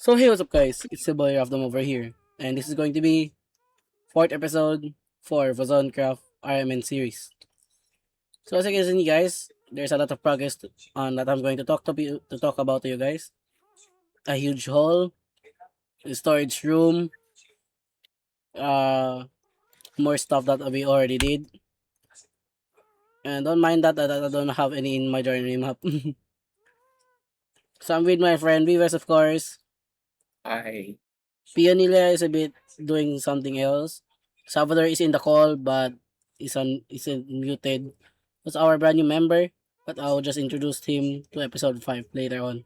So hey, what's up guys? It's the boy Rafdom over here. And this is going to be 4th episode for Vazoncraft RMN series. So as you can see guys, there's a lot of progress on that I'm going to talk about to you guys. A huge hall, a storage room, uh more stuff that we already did. And don't mind that I don't have any in my journey map. So I'm with my friend Vives of course. Hi. Pionilla is a bit doing something else. Salvador is in the call but is muted. That's our brand new member, but I'll just introduce him to episode 5 later on.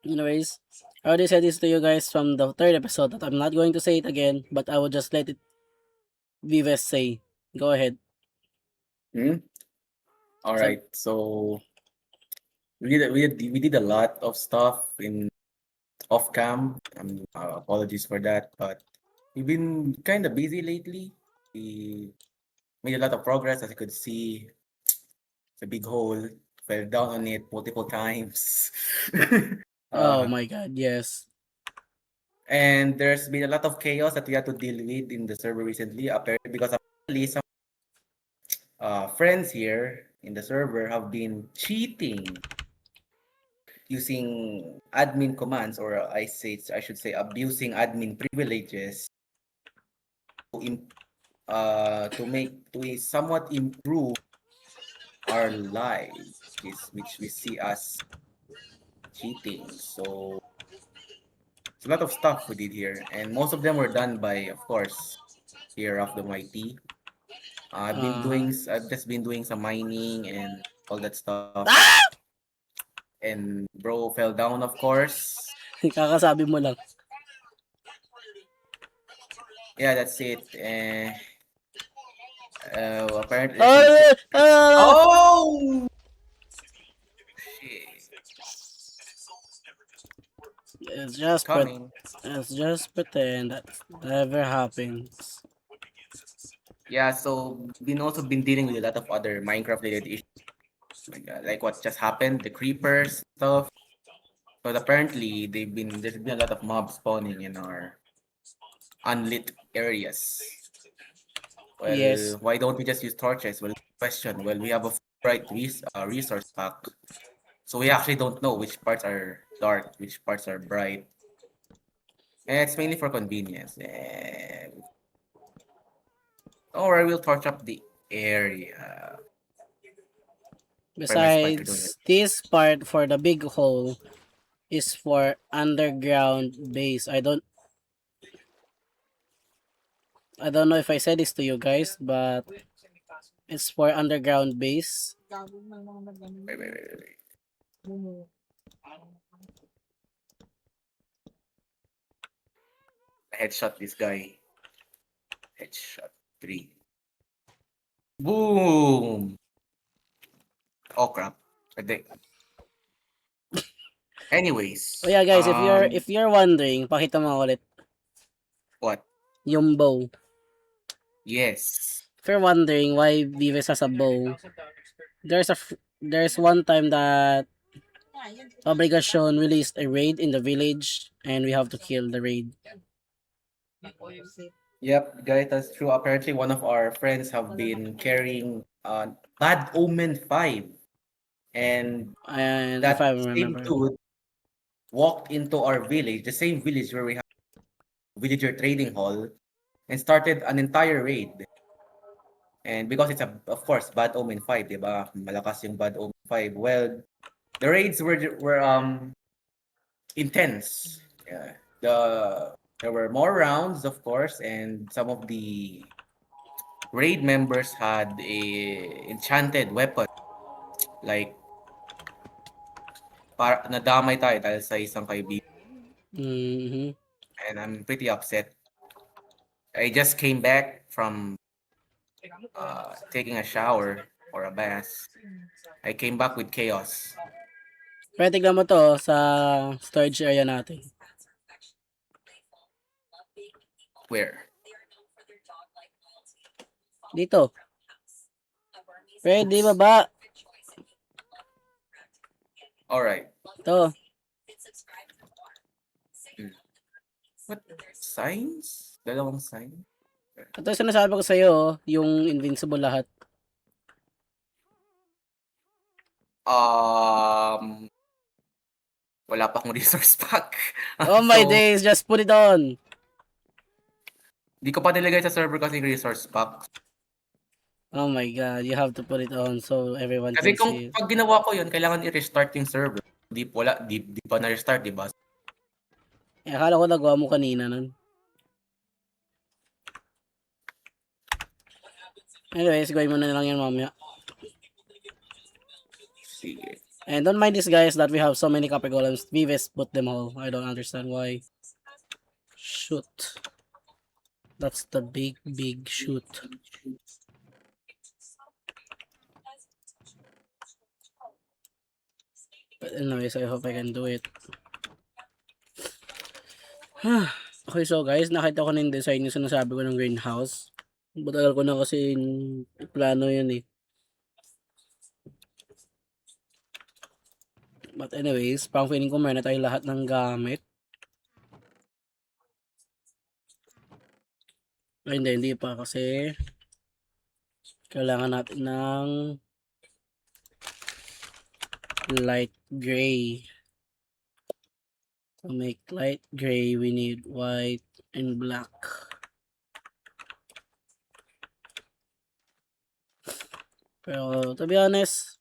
Anyways, I already said this to you guys from the third episode that I'm not going to say it again, but I will just let it Vives say. Go ahead. All So, right. So we did a lot of stuff in off cam. Apologies for that, but we've been kind of busy lately. We made a lot of progress, as you could see. It's a big hole. Fell down on it multiple times. oh uh, my god, yes. and there's been a lot of chaos that we had to deal with in the server recently. Apparently, because apparently some friends here in the server have been cheating using admin commands, or I should say abusing admin privileges to somewhat improve our lives, which we see as cheating. So it's a lot of stuff we did here, and most of them were done by, of course, here of the YT. Uh, I've just been doing some mining and all that stuff, ah! and bro fell down, of course. Kakasabi mo lang. Yeah, that's it. Apparently, let's see. Ah! Ah! Oh shit! It's It's just coming. let's just pretend that never happens. Yeah, so we've also been dealing with a lot of other Minecraft related issues, like what just happened, the creepers stuff. But apparently, there's been a lot of mobs spawning in our unlit areas. Yes. Well, why don't we just use torches? Well, question. Well, we have a bright resource pack, so we actually don't know which parts are dark, which parts are bright. And it's mainly for convenience. Or we'll torch up the area. Where my spider doing it? Besides, this part for the big hole is for underground base. I don't know if I said this to you guys, but it's for underground base. Wait. Headshot this guy. Headshot 3. Boom! Oh crap. I think. Oh Anyways, yeah guys, if you're wondering, pakita mo ulit what? yung bow. Yes. If you're wondering why Vives has a bow, there's one time that Obligacion released a raid in the village and we have to kill the raid. Yep, guys, that's true. Apparently, one of our friends have been carrying Bad Omen 5, and And if that I same remember. dude walked into our village, the same village where we have villager trading hall, and started an entire raid. And because it's of course, Bad Omen 5, di ba? Malakas yung Bad Omen 5. Well, the raids were intense. Yeah. There were more rounds, of course, and some of the raid members had a enchanted weapon. Like, nadamay tayo dahil sa isang kaibigan. Mm-hmm. And I'm pretty upset. I just came back from taking a shower or a bath. I came back with chaos. Pero tignan mo to sa storage area natin. Where? Dito. Pwede Oops. baba. All right. To. What? Signs? Dalawang sign? Ito yung sinasabi ko sa'yo, yung invincible lahat. Wala pa akong resource pack. Oh my So, days, just put it on. di ko pa nilagay sa server kasi yung resource pack. Oh my god, you have to put it on so everyone Kasi can kung see it. pag ginawa ko yun, kailangan i-restart yung server. Di pa na-restart, di ba? Eh, akala ko nagawa mo kanina nun. Anyways, gawin mo na lang yan mamaya. Sige. And don't mind this guys that we have so many copper golems. Vives put them all. I don't understand why. Shoot. That's the big shoot. But anyways, I hope I can do it. Okay, so guys, nakita ko na yung design yung sinasabi ko ng greenhouse. Matagal ko na kasi plano yun eh. But anyways, parang feeling ko meron na tayo lahat ng gamit. Ay, hindi pa kasi kailangan natin ng light gray. To make light gray, we need white and black. Pero to be honest,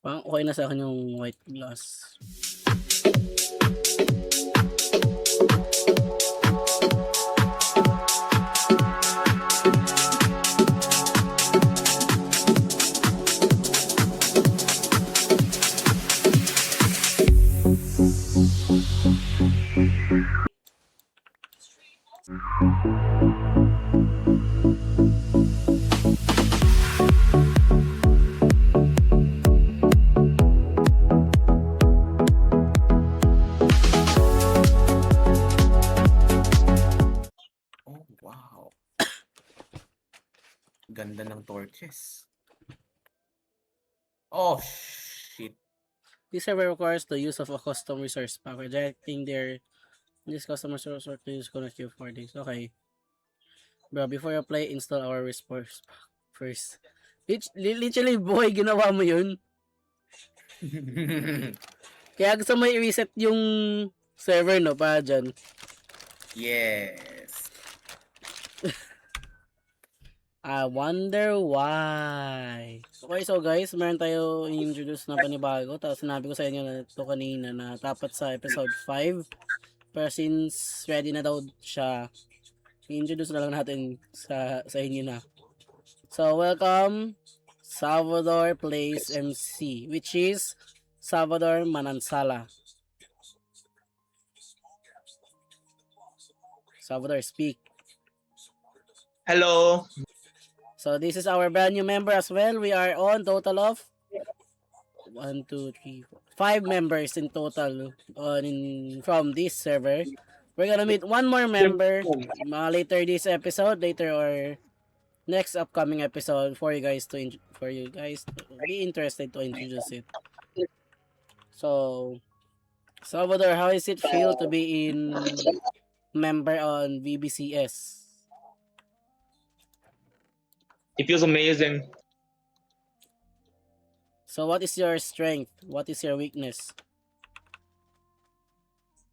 parang okay na sa akin yung white glass. Oh, wow. Ganda ng torches. Oh, shit. This server requires the use of a custom resource pack. Rejecting this custom resource pack to use connect you for this. Okay. Bro, before you play, install our resource pack first. Literally, boy, ginawa mo yun. Kaya gusto mo i-reset yung server, no? Pa dyan. Yes. I wonder why. Okay, so guys, meron tayo introduce na panibago. Tapos sinabi ko sa inyo na ito kanina na dapat sa episode 5. Pero since ready na daw siya, i-introduce na lang natin sa inyo na. So, welcome, Salvador Plays MC, which is Salvador Manansala. Salvador, speak. Hello. So, this is our brand new member as well. We are on total of 1, 2, 3, 4, 5 members in total from this server. We're gonna meet one more member later this episode, later or next upcoming episode for you guys to be interested to introduce it. So, Salvador, how does it feel to be in member on VBCS? It feels amazing. So, what is your strength? What is your weakness?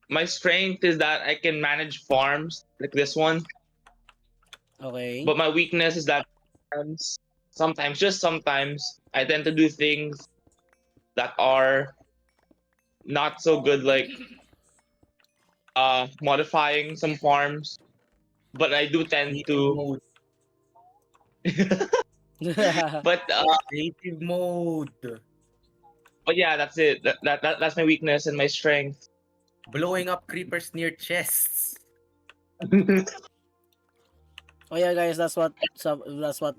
My strength is that I can manage farms like this one, Okay. but my weakness is that sometimes, just sometimes, I tend to do things that are not so good, like modifying some farms. But I do tend Creative to. mode. But Creative mode. yeah, that's it. That's my weakness and my strength. Blowing up creepers near chests. Oh yeah, guys, that's what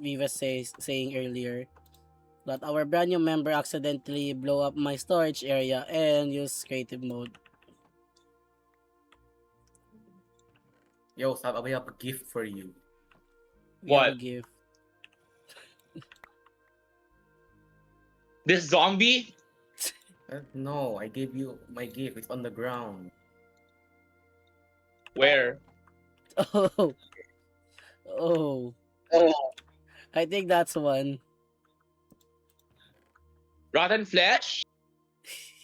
Vives saying earlier. That our brand new member accidentally blow up my storage area and use creative mode. Yo, Sab, I have a gift for you. We have a What? gift. This zombie? No, I gave you my gift. It's on the ground. Where? Oh. Oh. I think that's one. Rotten flesh?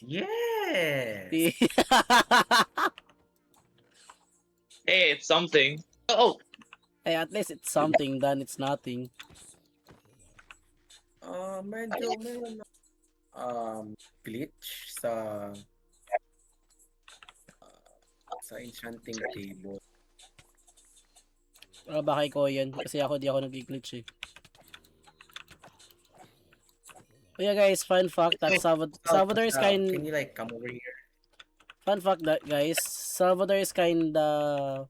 Yes. Hey, it's something. Oh, Hey, at least it's something than it's nothing. Medyo meron na, glitch sa enchanting table. Baka ikaw yan. Kasi di ako nag-glitch eh. Oh yeah guys, fun fact that Salvador is Can you like come over here? fun fact that guys, Salvador is kinda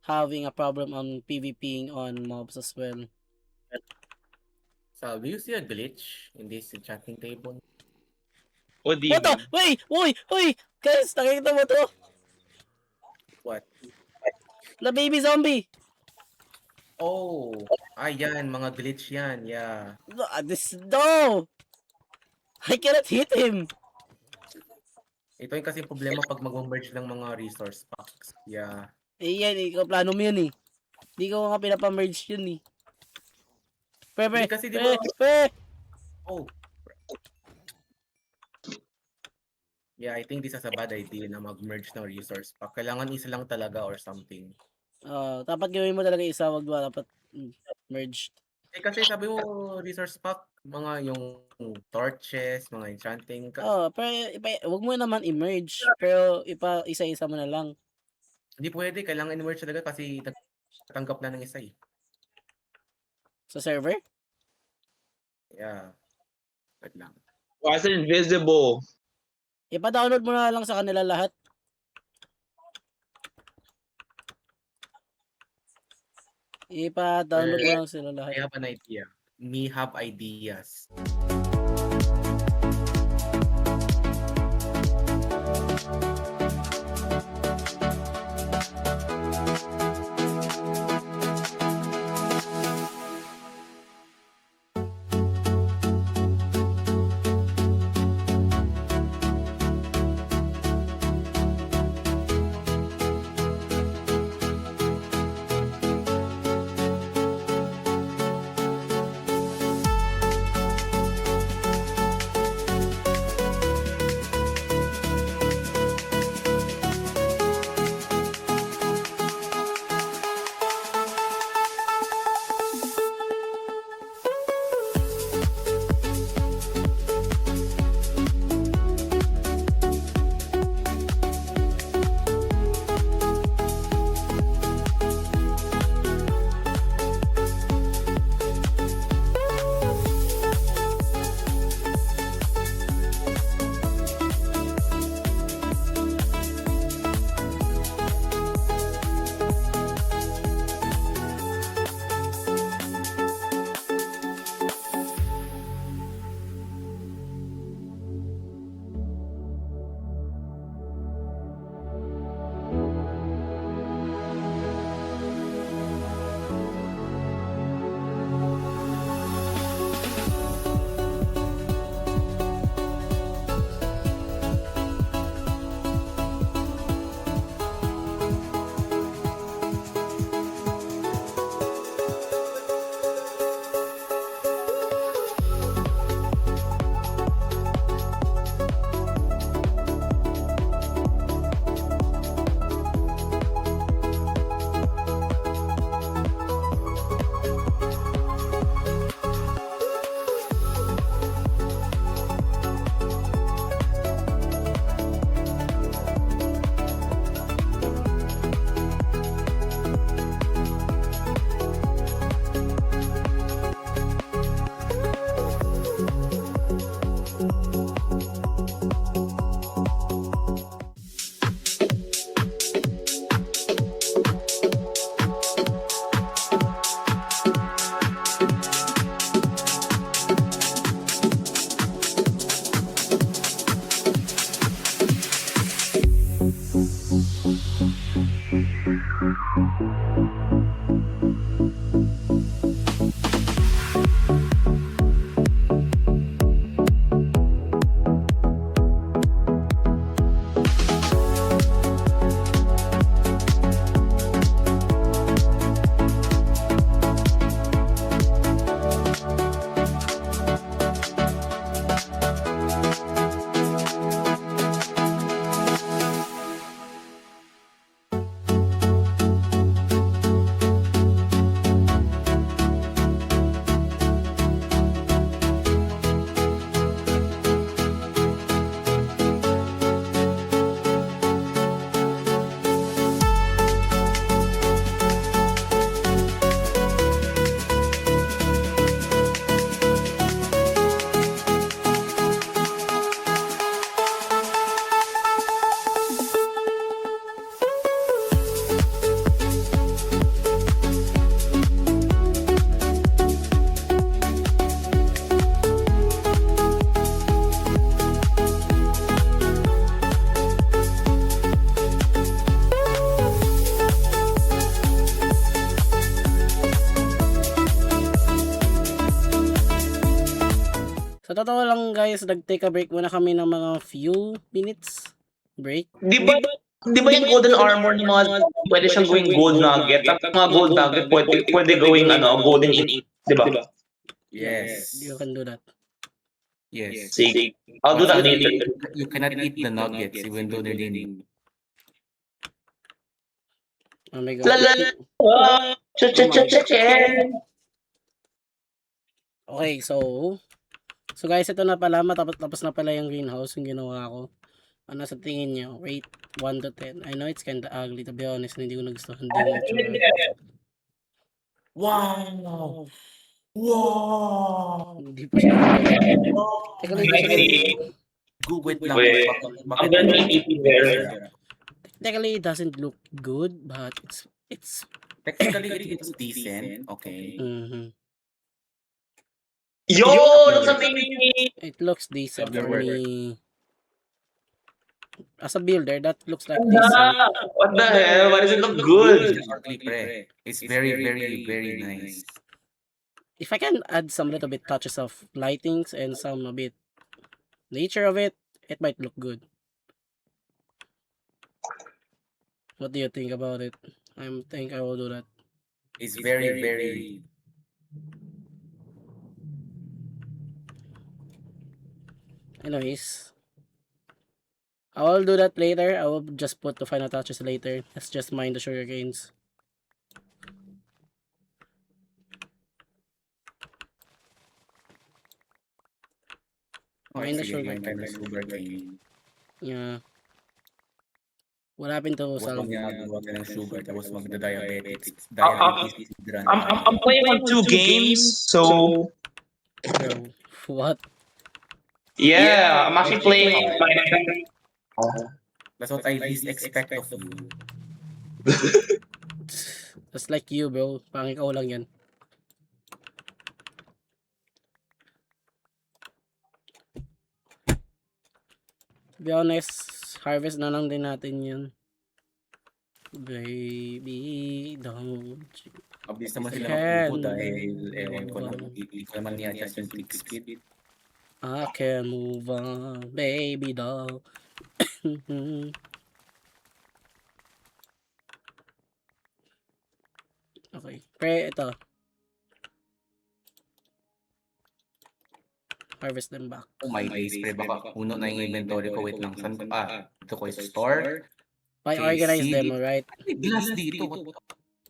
having a problem on PvPing on mobs as well. So, do you see a glitch in this enchanting table? what do you Ito! mean? Wait! Uy! Guys, nakikita mo to? What? The baby zombie! Oh, yan, mga glitch yan, yeah. No! I cannot hit him! Ito yung kasi problema pag mag-merge ng mga resource packs. Yeah. Eh yan, ikaw plano mo yun eh. Hindi ko nga pinapamerge yun eh. Hindi kasi di ba, oh. Yeah, I think this is a bad idea na mag-merge ng resource pack. Kailangan isa lang talaga or something. Dapat gawin mo talaga isa, wag mo dapat merge. Kasi sabi mo, resource pack, mga yung torches, mga enchanting. Pero wag mo naman i-merge, pero isa-isa mo na lang. Hindi pwede, kailangan i-merge talaga kasi tanggap na ng isa eh. Sa server? Yeah. Wait lang. Why is it invisible? Ipa-download mo na lang sa kanila lahat. Ipa-download mo lang sila I lahat. have an idea. Me have ideas. Sa totoo lang guys, nag-take a break muna kami ng mga few minutes break. Di ba yung golden armor ng mga pwede siyang gawing gold nugget? Ang mga gold nugget pwede gawing golden eat. Di ba? Yes. You can do that. Yes. Sige. I'll do that later. You cannot eat the nuggets even though they're named. Oh my god. Lala. Chicken. Okay, so guys, ito na pala, tapos na pala yung greenhouse yung ginawa ko. Ano sa tingin nyo? Rate 1 to 10. I know it's kinda ugly, to be honest, hindi ko nagustuhan din yung itsura. Wow! Wow! Hindi pa siya Teka lang, hindi siya Wait lang. Wait. I'm gonna eat it there. Technically, it doesn't look good, but it's Technically, it's decent. Okay. Yo! Looks amazing! It looks decent Your for word. me. As a builder, that looks like decent. What the hell? Why does it look good? Ugly, pre. It's very, very, very nice. If I can add some little bit touches of lightings and some a bit nature of it, it might look good. What do you think about it? I think I will do that. It's very, very... Anyways, I will do that later. I will just put the final touches later. Let's just mine the sugar canes. Mine the sugar cane. Yeah. What happened to Sal? Huwag ng sugar, tapos magda-diabetes. I'm playing on 2 games, so Bro, what? yeah, I'm actually playing on my. That's what I least expect of you. Just like you, bro. Pang ikaw lang yan. To be honest, harvest na lang din natin yun. Baby, don't you... Mabilis naman sila magpupo dahil ewan ko lang, hindi ko naman i-adjust yung click speed. I can move on, baby doll. Okay, pre, ito. Harvest them back. Oh my days, pre, baka puno na yung inventory ko. Wait lang, saan ko? Ito ko yung store. I Okay, organize CD. them, alright? Ay, glass dito.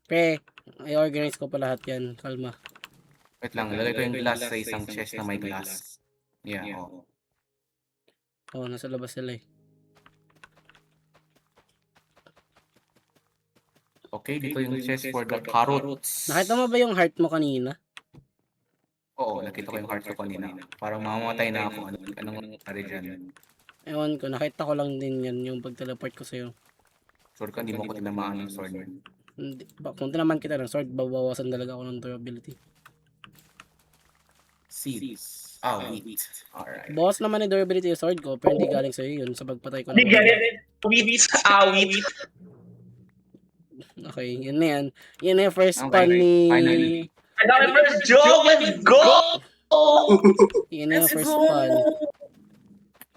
Pre, I-organize ko pa lahat yan. Kalma. Wait lang, lalagay ko yung glass sa isang chest na may glass. Yeah, oh. Oo, nasa labas sila eh. Okay, dito yung chest for the carrots. Nakita mo ba yung heart mo kanina? Oo, nakita ko yung heart ko kanina. Parang mamamatay na ako. Anong nangyari dyan? Ewan ko, nakita ko lang din yan yung pag-teleport ko sa'yo. Sure ka, hindi mo ko tinamaan ng sword. Kung tinaman kita ng sword, babawasan talaga ako ng durability. Seeds. Wheat. Alright. Bawas naman yung durability yung sword ko, pero hindi galing sa'yo yun sa pagpatay ko ng Wheat. Wheat. Okay, yun na yan. Yun na yung first Okay, spawn ni... finally. I got my first joke. Let's go. Yun na yung first spawn.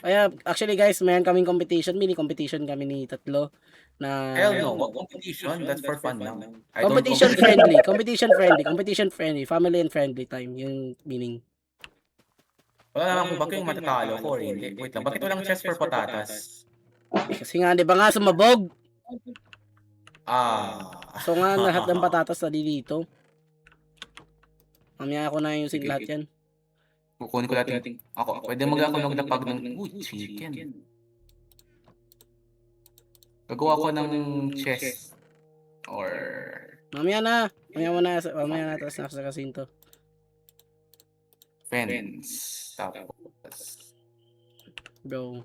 Kaya, actually guys, mayroon kaming competition. Mini competition kami ni tatlo. Na... Hell no, what competition? That's for fun lang. I don't Competition compete. friendly. Competition friendly. Family and friendly time. Yung meaning. Wala naman kung bakit yung matatalo ko or hindi. Wait lang, bakit walang chest for patatas? Kasi nga, di ba nga sumabog? So nga, Ah. lahat ng patatas na dito. Mamaya ako na yung lahat yan. Kukunin ko natin. Ako, pwede ako maglapag ng chicken. Gagawa ko ng chest. Or... Mamaya na. Mamaya na. Tapos na sa kasinto. Fence. Tapos... Bro.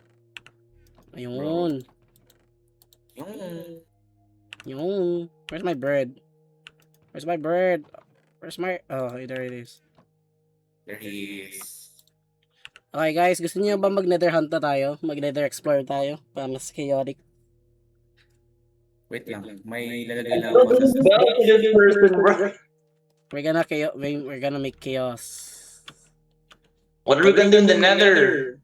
Ayun. Yung. Where's my bird? Where's my bird? Where's my... Oh, there it is. There he is. Okay guys, gusto niyo ba mag-nether hunt na tayo? Mag-nether explore tayo? Para mas chaotic. Wait lang, may lalagay lang ako sa... We're gonna make chaos. What are we gonna do in the nether?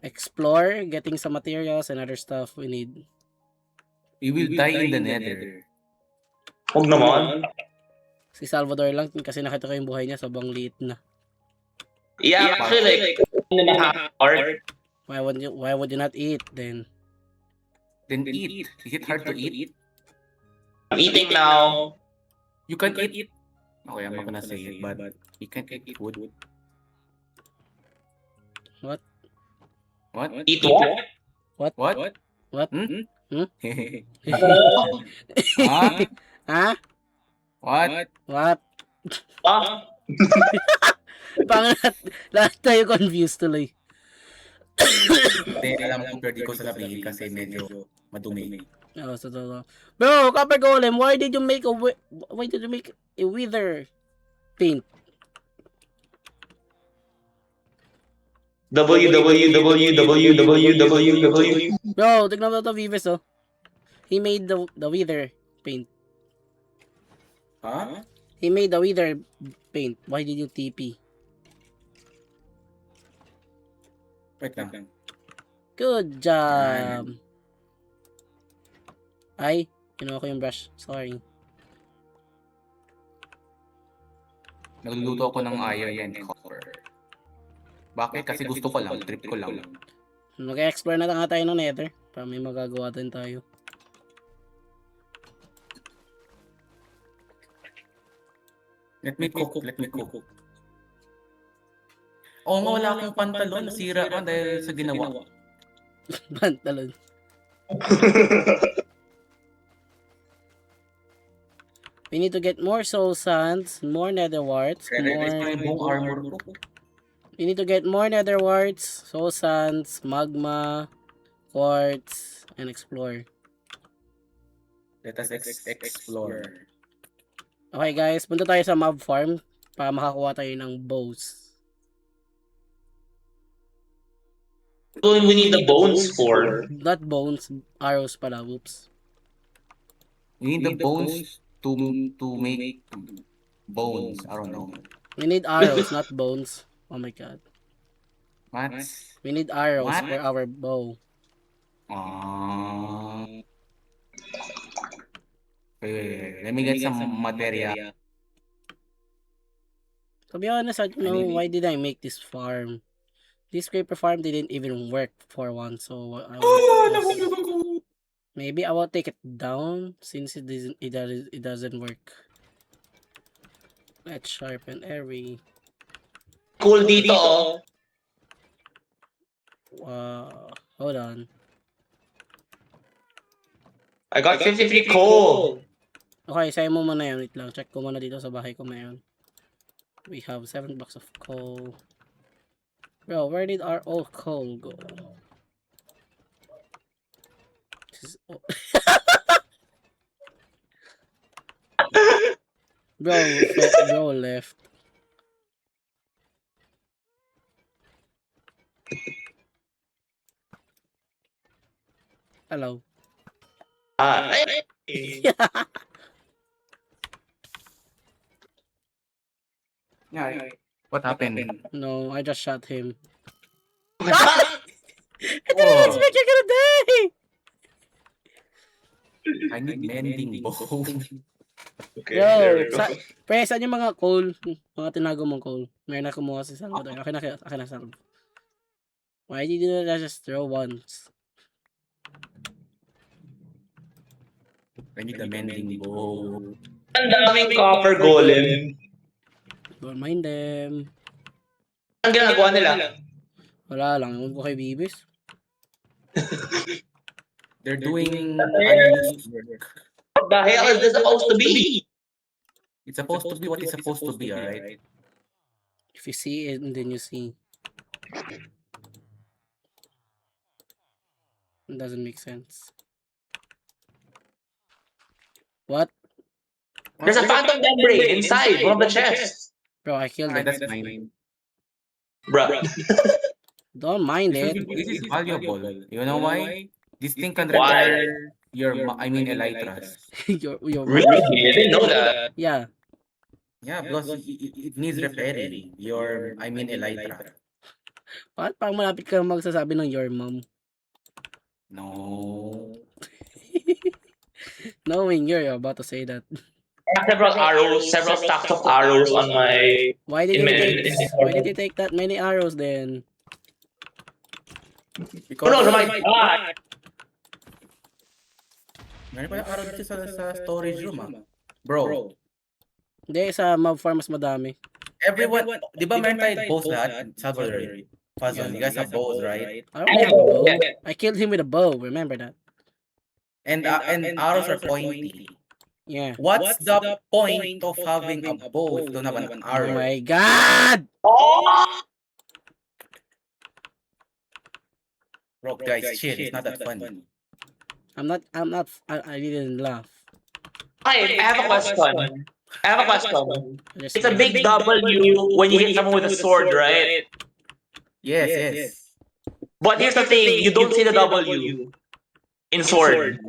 Explore, getting some materials and other stuff we need. We will die in the nether. Huwag naman. Si Salvador lang kasi nakita ko yung buhay niya sobrang liit na. Yeah, actually, like, 1.5 hours. Why would you not eat then? Then eat. Is it hard to eat? I'm eating now. You can eat. Okay, I'm not gonna say it, but you can't eat food. What? What? Eat what? What? What? Hmm? Hmm? Huh? Ha? What? What? Ah, Parang lahat tayo confused tuloy. Hindi, alam ko pero di ko sasabihin kasi medyo madumi. Oh, so. Bro, Copper Golem, why did you make a wither paint? www. Bro, tignan mo to Vives oh. He made the wither paint. Huh? He made the wither paint. Why did you TP? Wait lang. Good job. Ay, kinuha ko yung brush. Sorry. Nagluluto ako ng iron and copper. Bakit? Kasi gusto ko lang, trip ko lang. Mag-explore na nga tayo ng nether. Para may magagawa din tayo. Let me cook. Oo nga, wala akong pantalon. Nasira ka dahil sa ginawa. Pantalon. We need to get more soul sands, more nether warts, Re-release ko yung buong more... armor ko. We need to get more nether warts, soul sands, magma, quartz, and explore. Let us explore. Okay guys, punta tayo sa mob farm para makakuha tayo ng bows. What do we need the bones for? Not bones, arrows pala, whoops. We need the bones to make bones. I don't know. We need arrows, not bones. Oh my god. What? We need arrows What? for our bow. Wait. Let me get some material. To be honest, I don't know need- why did I make this farm. This creeper farm didn't even work for once, so maybe I will take it down since it doesn't work. Let's sharpen every. Cool dito, oh. Hold on. I got 53 coal. Okay, sa'yo mo muna yun. Wait lang. Check ko muna dito sa bahay ko ngayon. We have 7 blocks of coal. Bro, where did our old coal go? Bro left. Hello. Yeah. What happened? No, I just shot him. I Oh, didn't expect you're gonna die! I need mending bow. Okay, Bro, there we go. pre, saan yung mga coal? Mga tinago mong coal. Meron na kumuha si Salvador. Akin na Salvador. Why did you not just throw once? I need the mending bow. Ang daming copper golem. Don't mind them. Ang ginagawa nila? Wala lang. Huwag ko kay Bibis. They're doing unused work. What the hell is this supposed to be? It's supposed to be what it's supposed to be, alright? If you see it, and then you see. It doesn't make sense. What? There's a phantom membrane inside one of the chests. Bro, I killed Alright, it. that's mine. Bruh. Don't mind it. This is valuable. You know why? This thing can Why? repair your, elytras. your Really? I didn't know that. Yeah. Yeah, because it needs repairing. Your, elytra. Bakit parang malapit ka magsasabi ng your mom? No. Knowing you're about to say that. I have several arrows, several stacks of arrows on my Why did in you my take why did you take that many arrows then? Oh no, Because my God! meron pala araw dito sa storage room Bro, Hindi, sa mob farm mas madami. everyone, di ba meron tayo bows lahat? Salvador, Fazon, you guys have bows, right? I already have a bow. Yeah. I killed him with a bow, remember that? And arrows are pointy. Yeah. What's the point of having a bow if you don't have an Oh arrow? my god! Oh! Bro, guys, chill. It's not that funny. I didn't laugh. I have a question. I have a question. I just It's a big W when you hit someone with a sword, right? Yes. But here's the thing, you don't see the W in sword.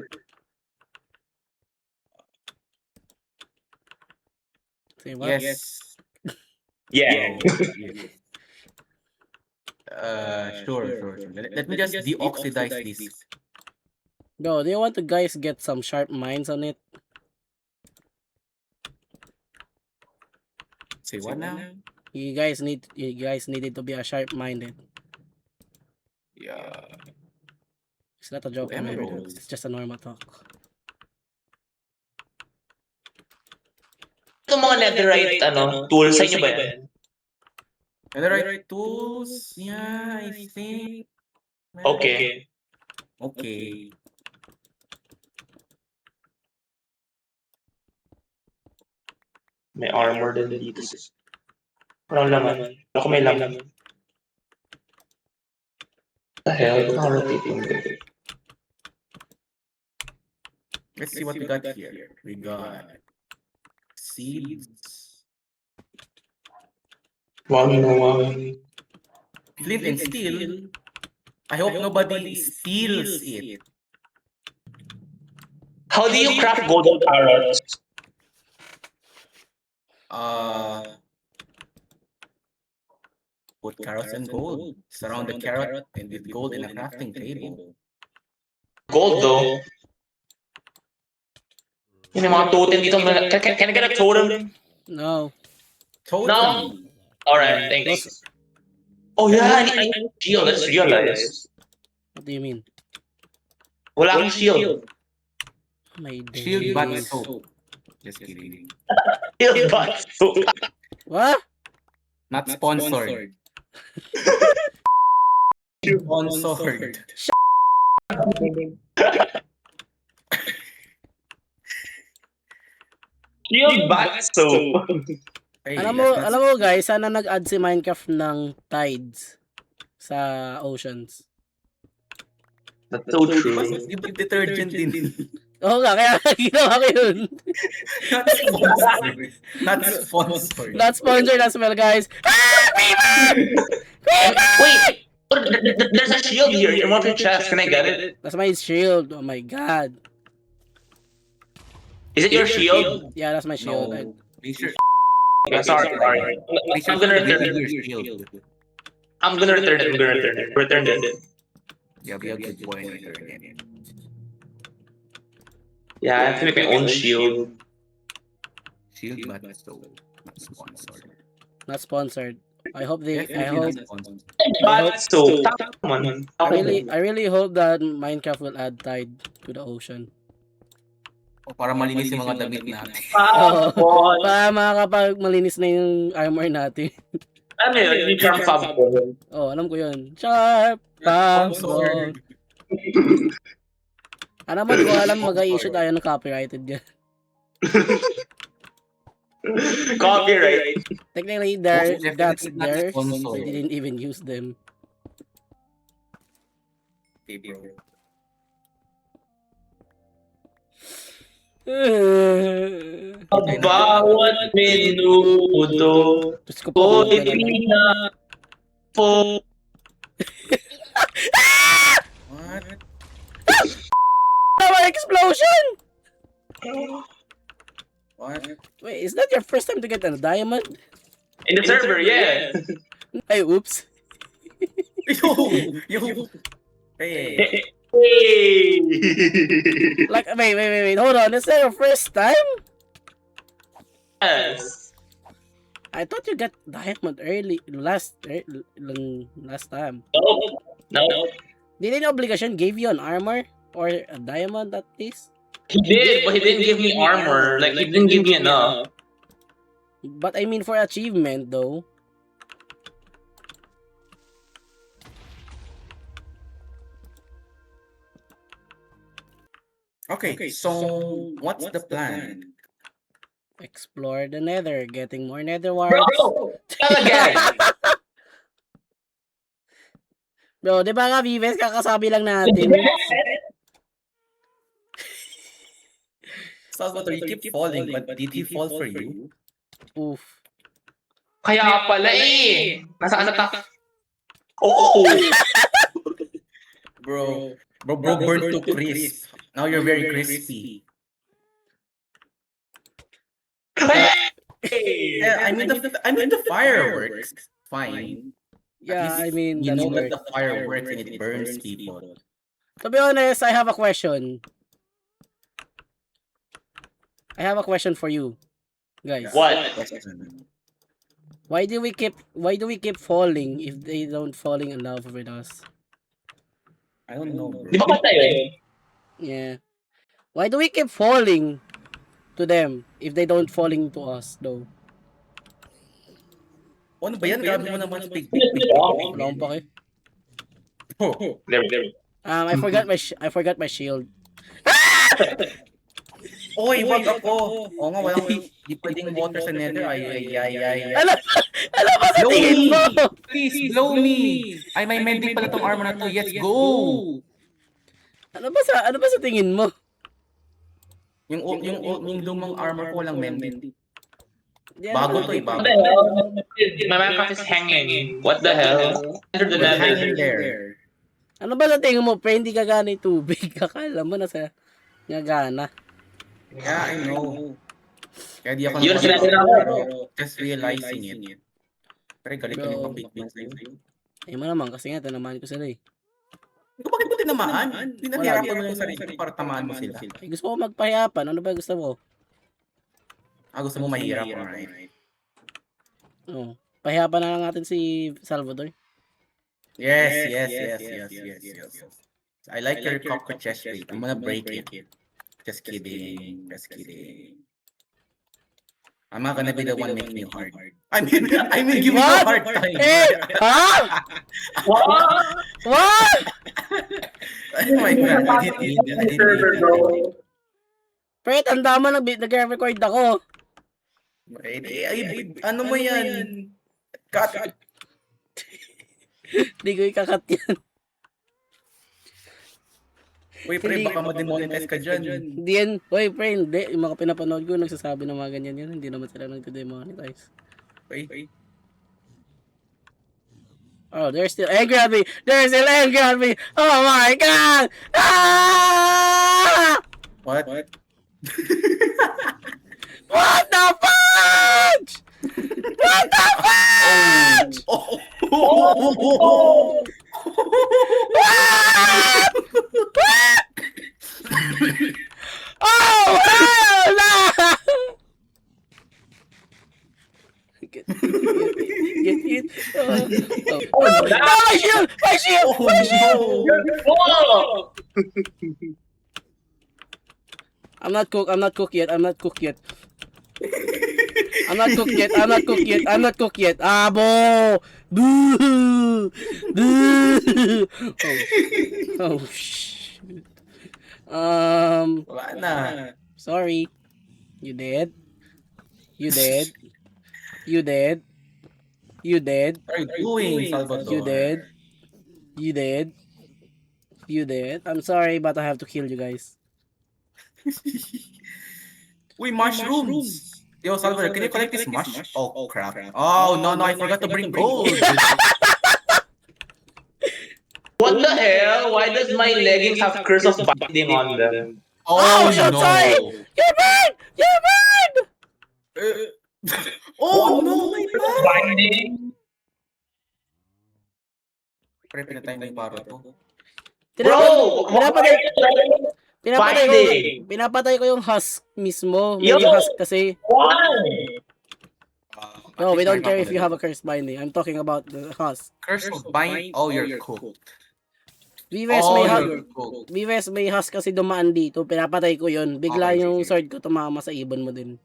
Say what? Yes. Yeah. Sure. Let me just deoxidize this. Bro, do you want to guys get some sharp minds on it? Say what now? You guys needed to be a sharp minded. Yeah. It's not a joke, remember that. Emeralds. It's just a normal talk. Itong mga netherite tools sa inyo ba yan? Netherite tools? Yeah, I think. Okay. Okay. May armor din dito. Walang laman. Ako may laman. The hell? Naka-rotating din. Let's see what we got here. We got seeds, Wow. flint and steel. I hope nobody steals it. How do you craft golden arrows? Put carrots and gold. Surround the carrot and with gold in a crafting table. Gold though. Yun yung mga totem dito. Can I get a totem? No. Totem. No. Alright, thanks. Oh yeah, I need shield. Let's realize. What do you mean? Wala akong shield. My Shield but days. soap. Just kidding. Shield but soap. What? Not sponsored. Sponsored. Shield but soap. Hey, Alam mo guys, sana nag-add si Minecraft ng tides sa oceans. That's so true. Di ba detergent din? Oo nga, kaya ginawa ko yun. Not sponsored. Not sponsored. Not sponsored as well, guys. Wait! There's a shield here in one of your chests. Can I get it? That's my shield. Oh my god. Is it your shield? Yeah, that's my shield. No. Make sure. Sorry. Make sure I'm gonna to return read it. your shield. I'm gonna return it. Return it. Yeah, be a good boy and return it. Yeah, I have to make my own shield. Shield but so not sponsored. Not sponsored. I hope they. I Definitely hope. not sponsored. But so, come on. I really hope that Minecraft will add tide to the ocean. O, para malinis yung mga damit natin. Ah, boy. Para makakapag malinis na yung armor natin. Ano yun? Yung charm fab ko. Oh, alam ko yun. Sharp! Pam! Sponsored. Ano mo, di ko alam mag-i-issue tayo ng copyrighted yan. Copyright. Technically, Most that's definitely not theirs. sponsored. We didn't even use them. Okay, bro. Bawat minuto Diyos ko po. ko'y pina po. What? Power explosion! What? Wait, is that your first time to get a diamond? In the server, yeah. Ay, oops. Yo. Hey. Hey! Like, wait. Hold on. Is that your first time? Yes. I thought you got diamond last time. No. Did any obligation give you an armor or a diamond at least? He did, but he didn't give me armor. Like, he didn't give me enough. But I mean for achievement though. Okay, so what's the plan? Explore the nether, getting more nether Bro! warts. Tell again! Bro, di ba nga Vives, kakasabi lang natin. Salvatore, you keep falling, but did he fall for you? Oof. Kaya pala eh! Nasa ano ta? Oh! Bro, burnt to crisp. Now you're very crispy. Hey! Yeah, I mean the fireworks. Fine. Yeah, At least I mean, you that's know that work. the fire works and it burns people. To be honest, I have a question. I have a question for you, guys. What? Why do we keep falling if they don't falling in love with us? I don't know, bro. Di ba kanta yun? Yeah. Why do we keep falling to them if they don't falling to us though? Ano ba yan? Grabe mo naman speak. Wala akong pake. Oh. I forgot my shield. Oy, wag ako. Oo nga, walang di pwedeng water sa nether. Ay. Ano ba sa Blow tingin me! mo? Please, blow me! Ay, may mending pala tong armor na to. Let's go! Ano ba sa tingin mo? Yung lumang armor ko walang mending. Yan, Bago to eh, bago. My Minecraft is hanging. What the hell? Enter the Well, hang nether. in there. Ano ba sa tingin mo? Pre, hindi gagana yung tubig. Akala mo nasa gagana. Yeah, I know. Kaya di ako Yun, sinabi na ako. pero just realizing it. Pero galit ko yung pag-big sa'yo. Ay mo naman, kasi nga, tinamaan ko sila eh. Bakit mo tinamaan? Pinahirapan mo yung sarili ko para tamaan mo sila. Ay, gusto ko magpahiyapan. Ano ba gusto mo? Gusto mo mahirap, alright. Oh, pahiyapan na lang natin si Salvador. Yes. I like your cockroach chest plate. I'm gonna break it. Just kidding. I'm not gonna be the one making you hard. I mean giving you a hard time. Eh! Ha? What? Oh my god, I didn't need that. Pre, tanda mo, nag-record ako. Ano mo yan? Cut. Hindi ko ikakat yan. Uy, pre, baka ma-demonetize ka dyan. Hindi yan. Uy, pre, hindi. Yung mga pinapanood ko, nagsasabi ng mga ganyan yan. Hindi naman sila nag-demonetize. Uy. Oh, they're still angry at me. Oh my God! Ah! What? What the fudge? What the fudge? What? Oh, hell no! Get it. Oh, no, my shield! I'm not cooked yet. Abo! Boo! Oh, shit. Wala na. Sorry. You dead? What are you doing, Salvador? You dead? I'm sorry, but I have to kill you guys. Uy, mushrooms! Yo, Salvador, can you collect this mush? Oh, crap. Oh, no, I forgot to bring gold. What the hell? Why does my leggings have curse of binding on them? Oh, shit, no. sorry! You're bad! Oh, no, my bad. Binding? Pre, pinatay mo yung parrot ko. Bro! Finding! Pinapatay ko yung husk mismo. Yo! May husk kasi. Why? No, we don't care if you have a curse binding. I'm talking about the husk. Curse of bind. Oh, you're cooked. Vives Oh, may you're husk. cooked. Vives may husk kasi dumaan dito. Pinapatay ko yun. Bigla Okay, yung sige. sword ko tumama sa ibon mo din.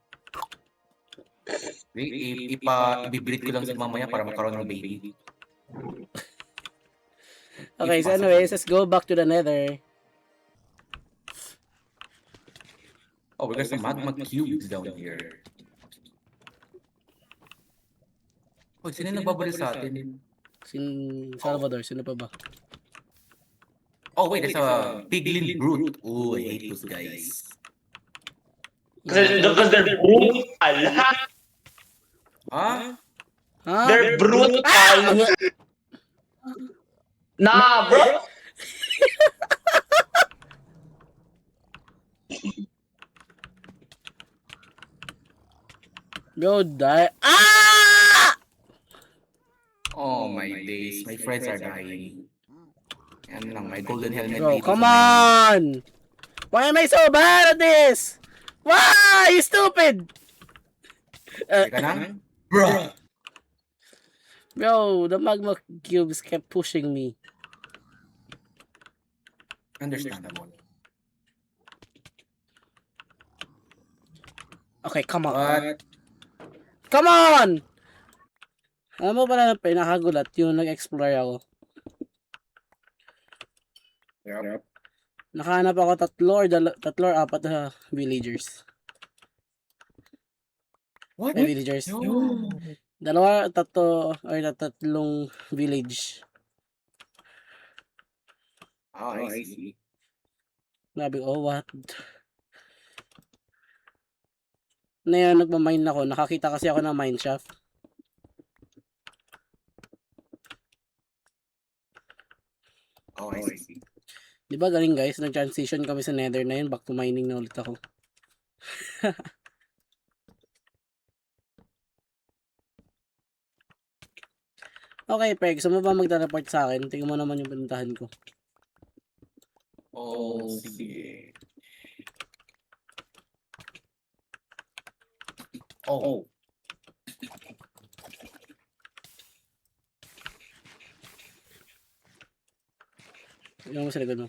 Ibibreed ko lang si mamaya para magkaroon ng baby. Okay, If so anyways, let's go back to the nether. Oh, there's some magma cubes down here. Oh, sino yung nagbabaril sa atin? Salvador, sino pa ba? Oh, wait, there's a piglin brute. Oh, I hate those guys. Because they're brutal. Ah? Ha? They're brutal. Nah, bro. Bro, die. Ah! Oh my days, my friends are dying. Yan lang, my golden helmet. Bro, dito come sa my- on! Why am I so bad at this? Why? You stupid! Teka lang. Bro! Bro, the magma cubes kept pushing me. Understandable. Okay, come on. But, Come on! Alam mo pala na pinakagulat yung nag-explore ako. yep. Nakahanap ako tatlo or apat na villagers. What? Ay, villagers. No. Tatlong village. Oh, I see. Sabi ko, oh, what? Na yan, nagmamine ako. Nakakita kasi ako ng mine shaft. Oh, I see. Di ba galing guys? Nag-transition kami sa nether na yun. Back to mining na ulit ako. Okay, Peg. Gusto mo ba mag-teleport sa akin? Tingnan mo naman yung pinuntahan ko. Oh, sige. Oh. Tingnan mo sa likod mo.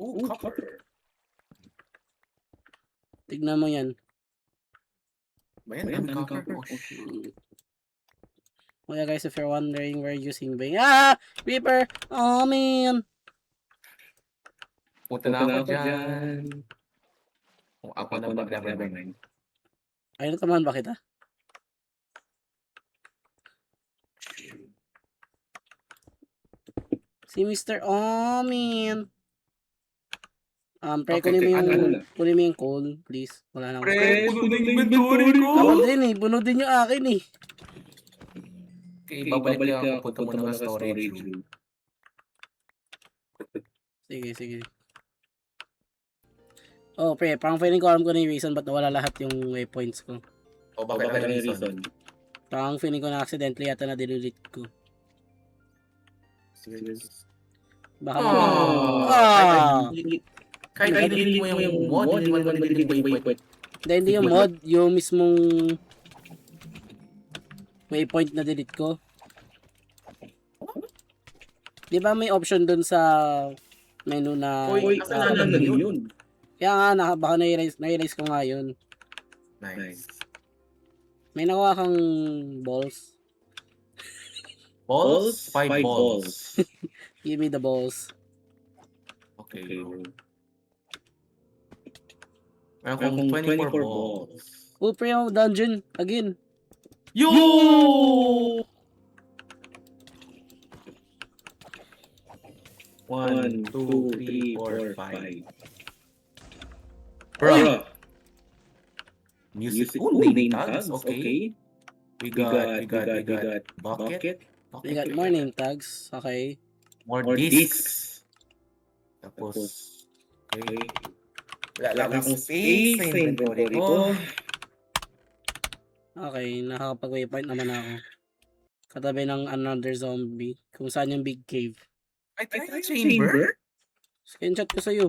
Oh, copper. Tignan mo yan. Bayan, dami copper. Oh, shoot. Oh yeah guys, if you're wondering, we're using Bing. Ah! Creeper! Oh man! Punta na ako dyan. Kung ako na mag-nevermind. Ayun, natamaan ba kita? Si Mr. Oh man! Pre, Okay, kunin mo yung coal, please. Wala na ako. Pre, puno na yung inventory ko! Ako din eh, puno din yung akin eh. Okay, babalik ka. Punta muna ka storage room. Sige. Oh, pre, parang feeling ko alam ko na yung reason ba't nawala lahat yung waypoints ko. O, bakit ang reason? Parang feeling ko na accidentally yata na delete ko. Baka Kahit i-delete mo yung mod, hindi mo ma-delete yung waypoint. Hindi yung mod, yung mismong waypoint na delete ko. Di ba may option dun sa menu na... Uy, asan na yun? Kaya nga, baka na-realize ko nga yun. Nice. May nakuha kang balls. Balls? 5 balls. Give me the balls. Okay. Meron kong 24 balls. Oh, pre, dungeon. Again. Yo! One, two, three, four, 5. Bro. Music. Oh, name tags. Okay. We got bucket. We got more name tags. Okay. More discs. Tapos, okay. Wala akong space sa inventory ko. Okay, nakakapag-waypoint naman ako. Katabi ng another zombie. Kung saan yung big cave. Ay, trial chamber? Screenshot ko sa'yo.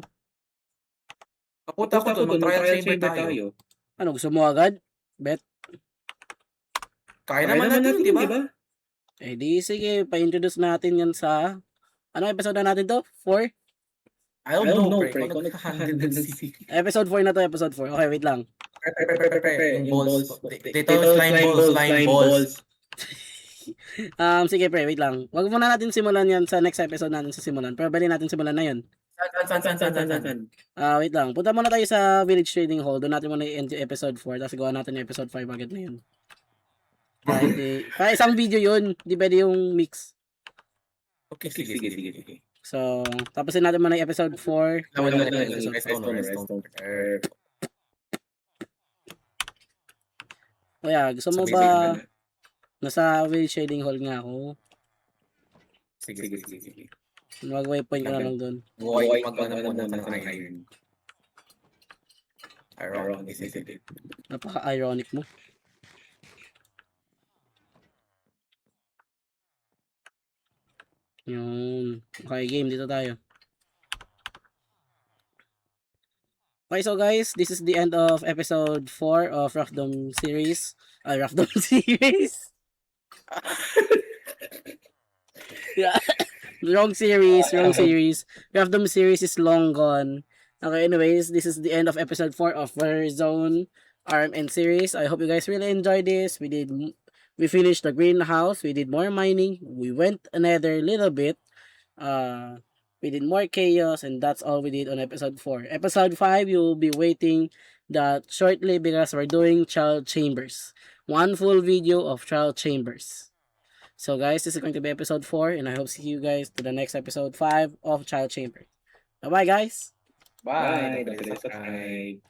Kapunta ko doon, mag-trial chamber tayo. Ano, gusto mo agad? Bet? Kaya naman natin, di ba? Eh di sige, pa-introduce natin yan sa... Ano episode na natin to? 4? I don't know, pre. Kung nag-handle ng city. Episode 4 na to, episode 4. Okay, wait lang. Yung balls. Dito, slime balls. Sige pre, wait lang. Wag muna natin simulan yan sa next episode natin sisimulan. Pero bali natin simulan na yun. San? Wait lang. Punta muna tayo sa Village Trading Hall. Doon natin muna i-end yung episode 4. Tapos gawa natin yung episode 5 agad na yun. Kaya isang video yun. Di pwede yung mix. Okay, sige. So, tapusin natin muna yung episode 4. Kaya, gusto mo ba nasa Village Trading Hall nga ako? Sige. Mag-waypoint ko na lang doon. Mag-ano muna ng iron. Ironic. Napaka-ironic mo. Yun. Okay, game. Dito tayo. Okay, so guys, this is the end of episode 4 of Roughdom series. Roughdom series. Yeah. Wrong series. Roughdom series is long gone. Okay, anyways, this is the end of episode 4 of Warzone RMN series. I hope you guys really enjoyed this. We finished the greenhouse. We did more mining. We went another little bit. We did more chaos, and that's all we did on episode 4. Episode 5, you'll be waiting that shortly because we're doing Child Chambers. One full video of Child Chambers. So guys, this is going to be episode 4, and I hope to see you guys to the next episode 5 of Child Chambers. Bye-bye, guys! Bye. Don't forget to subscribe.